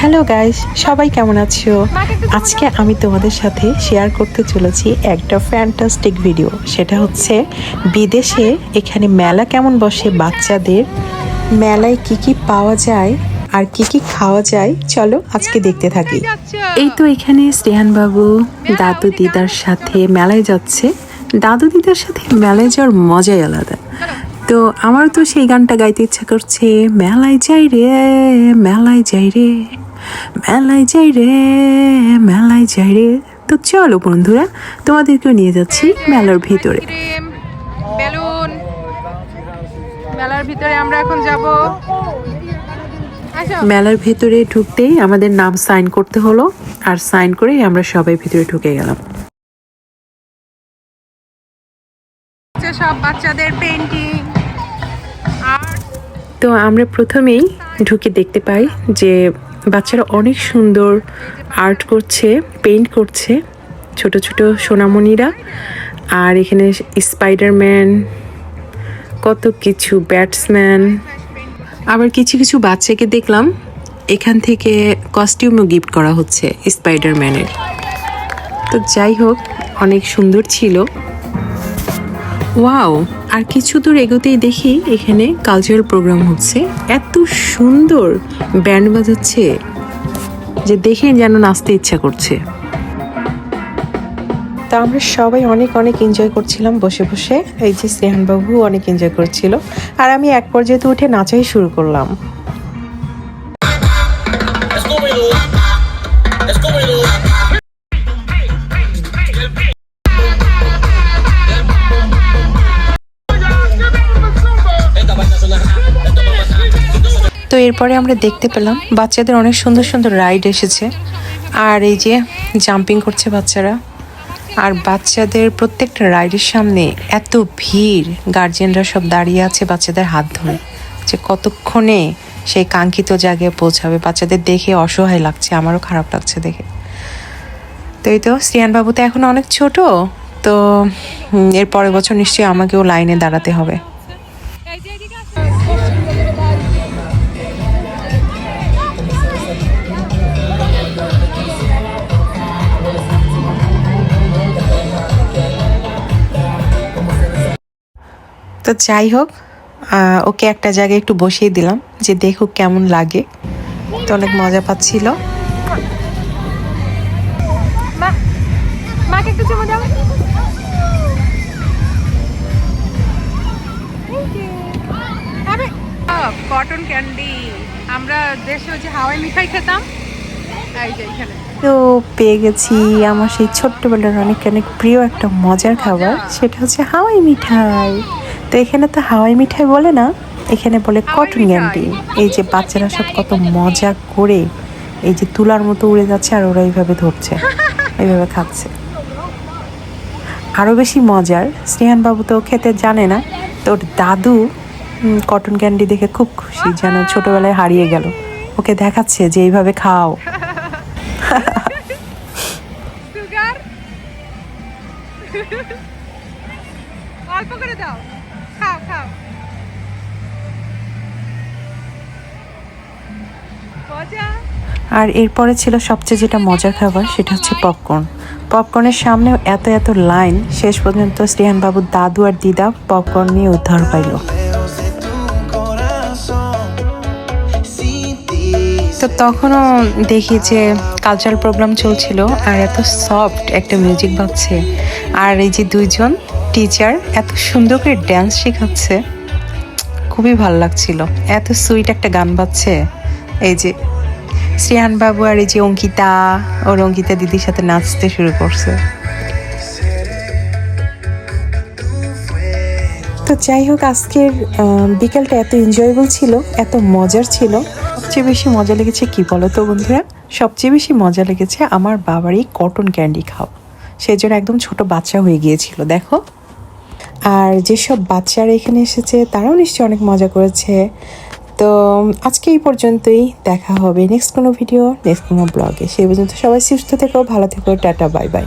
Hello guys, সবাই কেমন আছো? আজকে আমি তোমাদের সাথে শেয়ার করতে চলেছি একটা ফ্যান্টাস্টিক ভিডিও। সেটা হচ্ছে বিদেশে এখানে মেলা কেমন বসে বাচ্চাদের, মেলায় কি কি পাওয়া যায় আর কি কি খাওয়া যায়। চলো আজকে দেখতে থাকি। এই তো এখানে স্নেহান বাবু দাদু দিদার সাথে মেলায় যাচ্ছে। দাদু দিদার সাথে মেলায় যাওয়ার মজাই আলাদা। তো আমার তো সেই গানটা গাইতে ইচ্ছা করছে, মেলায় যাই রে, মেলায় যাই রে, মেলায় যাই রে, মেলায় যাই রে। তো চলো বন্ধুরা, তোমাদেরকেও নিয়ে যাচ্ছি মেলার ভিতরে। বেলুন মেলার ভিতরে আমরা এখন যাব। মেলার ভেতরে ঢুকতেই আমাদের নাম সাইন করতে হলো, আর সাইন করেই আমরা সবাই ভিতরে ঢুকে গেলাম। সব বাচ্চাদের পেইন্টিং। তো আমরা প্রথমেই ঢুকে দেখতে পাই যে বাচ্চারা অনেক সুন্দর আর্ট করছে, পেইন্ট করছে, ছোট ছোট সোনামণিরা। আর এখানে স্পাইডারম্যান, কত কিছু, ব্যাটসম্যান। আবার কিছু কিছু বাচ্চাকে দেখলাম এখান থেকে কস্টিউমও গিফট করা হচ্ছে স্পাইডারম্যানের। তো যাই হোক, অনেক সুন্দর ছিল। ওয়াও! আর কিছু দূর এগোতেই দেখি এখানে কালচারাল প্রোগ্রাম হচ্ছে। এত সুন্দর ব্যান্ড বাজাচ্ছে যে দেখে যেন নাচতে ইচ্ছা করছে। তা আমরা সবাই অনেক অনেক এনজয় করছিলাম বসে বসে। এই যে স্নেহান বাবু অনেক এনজয় করছিল, আর আমি এক পর্যায়ে তো উঠে নাচাই শুরু করলাম। তো এরপরে আমরা দেখতে পেলাম বাচ্চাদের অনেক সুন্দর সুন্দর রাইড এসেছে। আর এই যে জাম্পিং করছে বাচ্চারা। আর বাচ্চাদের প্রত্যেকটা রাইডের সামনে এত ভিড়, গার্জিয়ানরা সব দাঁড়িয়ে আছে বাচ্চাদের হাত ধরে, যে কতক্ষণে সেই কাঙ্ক্ষিত জায়গায় পৌঁছাবে। বাচ্চাদের দেখে অসহায় লাগছে, আমারও খারাপ লাগছে দেখে। তো এই তো শ্রিয়ান বাবু তো এখন অনেক ছোট, তো এর পরের বছর নিশ্চয়ই আমাকেও লাইনে দাঁড়াতে হবে। তো যাই হোক, ওকে একটা জায়গায় একটু বসিয়ে দিলাম যে দেখুক কেমন লাগে। তো অনেক মজা পাচ্ছিল। কটন ক্যান্ডি, আমরা দেশে ওই যে হাওয়াই মিঠাই খেতাম, এই যে এখানে তো পেয়ে গেছি আমার সেই ছোট্টবেলার অনেক অনেক প্রিয় একটা মজার খাবার, সেটা হচ্ছে হাওয়াই মিঠাই। তো এখানে তো হাওয়াই মিঠাই বলে না, এখানে বলে কটন ক্যান্ডি। এই যে বাচ্চারা সব কত মজা করে এই যে তুলার মতো উড়ে যাচ্ছে, আর ওরা এইভাবে ধরছে, এইভাবে খাচ্ছে। আরও বেশি মজার, স্নেহান বাবু তো খেতে জানে না, তোর দাদু কটন ক্যান্ডি দেখে খুব খুশি, যেন ছোটবেলায় হারিয়ে গেল। ওকে দেখাচ্ছে যে এইভাবে খাও। অল্প করে দাও, খাও খাও। আর এরপরে ছিল সবচেয়ে যেটা মজার খাবার, সেটা হচ্ছে পপকর্ন। পপকর্নের সামনেও এত এত লাইন, শেষ পর্যন্ত স্নেহান বাবুর দাদু আর দিদা পপকর্ন নিয়ে উদ্ধার পাইল। তো তখনও দেখি যে কালচারাল প্রোগ্রাম চলছিল, আর এত সফট একটা মিউজিক বাজছে, আর এই যে দুইজন টিচার এত সুন্দর করে ড্যান্স শেখাচ্ছে, খুবই ভালো লাগছিল। এত সুইট একটা গান বাজছে। এই যে শ্রেয়ান বাবু আর এই যে অঙ্কিতা, ওর অঙ্কিতা দিদির সাথে নাচতে শুরু করছে। তো যাই হোক, আজকের বিকেলটা এত এনজয়েবল ছিল, এত মজার ছিল। সবচেয়ে বেশি মজা লেগেছে কি বলো তো বন্ধুরা? সবচেয়ে বেশি মজা লেগেছে আমার বাবার এই কটন ক্যান্ডি খাওয়া। সেই জন্য একদম ছোট বাচ্চা হয়ে গিয়েছিল দেখো। আর যেসব বাচ্চারা এখানে এসেছে তারাও নিশ্চয়ই অনেক মজা করেছে। তো আজকে এই পর্যন্তই, দেখা হবে নেক্সট কোনো ভিডিও, নেক্সট কোনো ব্লগে। সেই পর্যন্ত সবাই সুস্থ থেকো, ভালো থেকো, টাটা, বাই বাই।